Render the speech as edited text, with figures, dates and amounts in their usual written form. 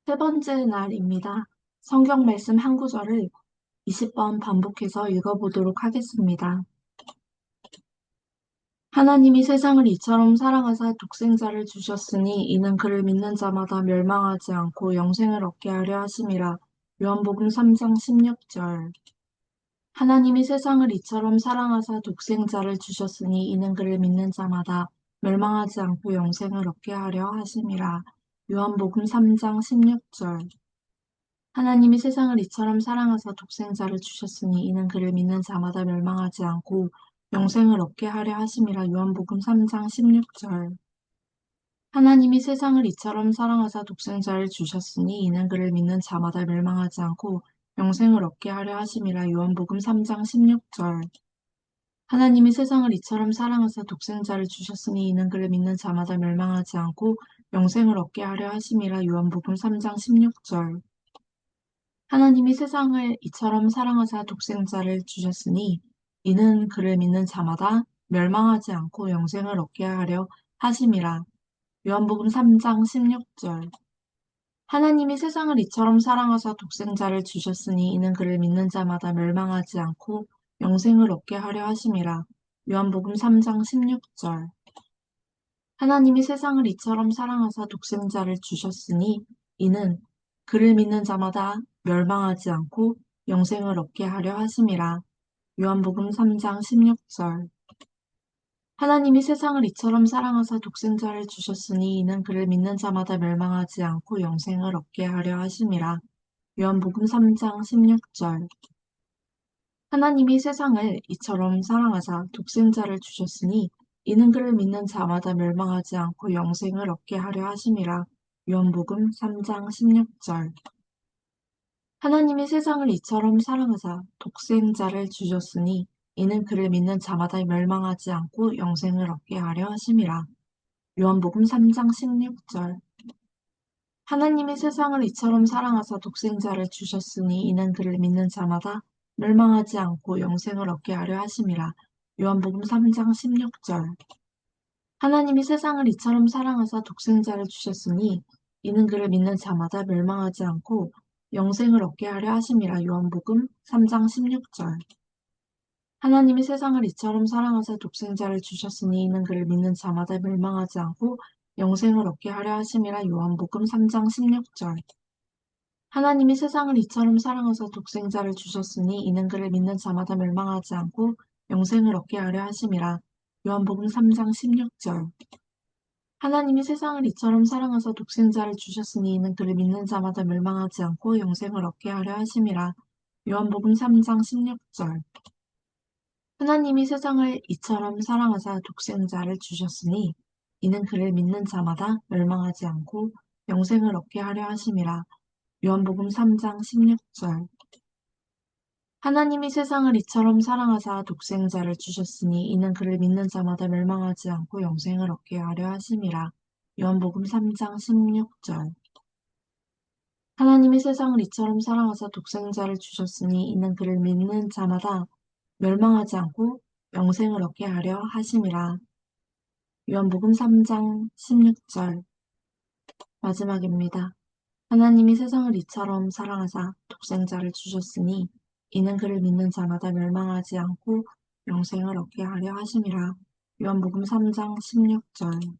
세 번째 날입니다. 성경 말씀 한 구절을 20번 반복해서 읽어보도록 하겠습니다. 하나님이 세상을 이처럼 사랑하사 독생자를 주셨으니 이는 그를 믿는 자마다 멸망하지 않고 영생을 얻게 하려 하심이라. 요한복음 3장 16절. 하나님이 세상을 이처럼 사랑하사 독생자를 주셨으니 이는 그를 믿는 자마다 멸망하지 않고 영생을 얻게 하려 하심이라. 요한복음 3장 16절. 하나님이 세상을 이처럼 사랑하사 독생자를 주셨으니 이는 그를 믿는 자마다 멸망하지 않고 영생을 얻게 하려 하심이라. 요한복음 3장 16절. 하나님이 세상을 이처럼 사랑하사 독생자를 주셨으니 이는 그를 믿는 자마다 멸망하지 않고 영생을 얻게 하려 하심이라. 요한복음 3장 16절. 하나님이 세상을 이처럼 사랑하사 독생자를 주셨으니 이는 그를 믿는 자마다 멸망하지 않고 영생을 얻게 하려 하심이라. 요한복음 3장 16절. 하나님이 세상을 이처럼 사랑하사 독생자를 주셨으니 이는 그를 믿는 자마다 멸망하지 않고 영생을 얻게 하려 하심이라. 요한복음 3장 16절. 하나님이 세상을 이처럼 사랑하사 독생자를 주셨으니 이는 그를 믿는 자마다 멸망하지 않고 영생을 얻게 하려 하심이라. 요한복음 3장 16절. 하나님이 세상을 이처럼 사랑하사 독생자를 주셨으니 이는 그를 믿는 자마다 멸망하지 않고 영생을 얻게 하려 하심이라. 요한복음 3장 16절. 하나님이 세상을 이처럼 사랑하사 독생자를 주셨으니 이는 그를 믿는 자마다 멸망하지 않고 영생을 얻게 하려 하심이라. 요한복음 3장 16절. 하나님이 세상을 이처럼 사랑하사 독생자를 주셨으니 이는 그를 믿는 자마다 멸망하지 않고 영생을 얻게 하려 하심이라. 요한복음 3장 16절. 하나님이 세상을 이처럼 사랑하사 독생자를 주셨으니 이는 그를 믿는 자마다 멸망하지 않고 영생을 얻게 하려 하심이라. 요한복음 3장 16절. 하나님이 세상을 이처럼 사랑하사 독생자를 주셨으니 이는 그를 믿는 자마다 멸망하지 않고 영생을 얻게 하려 하심이라. 요한복음 3장 16절. 하나님이 세상을 이처럼 사랑하사 독생자를 주셨으니 이는 그를 믿는 자마다 멸망하지 않고 영생을 얻게 하려 하심이라. 요한복음 3장 16절. 하나님이 세상을 이처럼 사랑하사 독생자를 주셨으니 이는 그를 믿는 자마다 멸망하지 않고 영생을 얻게 하려 하심이라. 요한복음 3장 16절. 하나님이 세상을 이처럼 사랑하사 독생자를 주셨으니 이는 그를 믿는 자마다 멸망하지 않고 영생을 얻게 하려 하심이라. 요한복음 3장 16절. 하나님이 세상을 이처럼 사랑하사 독생자를 주셨으니 이는 그를 믿는 자마다 멸망하지 않고 영생을 얻게 하려 하심이라. 요한복음 3장 16절. 하나님이 세상을 이처럼 사랑하사 독생자를 주셨으니 이는 그를 믿는 자마다 멸망하지 않고 영생을 얻게 하려 하심이라. 요한복음 3장 16절. 하나님이 세상을 이처럼 사랑하사 독생자를 주셨으니 이는 그를 믿는 자마다 멸망하지 않고 영생을 얻게 하려 하심이라. 요한복음 3장 16절. 하나님이 세상을 이처럼 사랑하사 독생자를 주셨으니 이는 그를 믿는 자마다 멸망하지 않고 영생을 얻게 하려 하심이라. 요한복음 3장 16절. 마지막입니다. 하나님이 세상을 이처럼 사랑하사 독생자를 주셨으니 이는 그를 믿는 자마다 멸망하지 않고 영생을 얻게 하려 하심이라. 요한복음 3장 16절.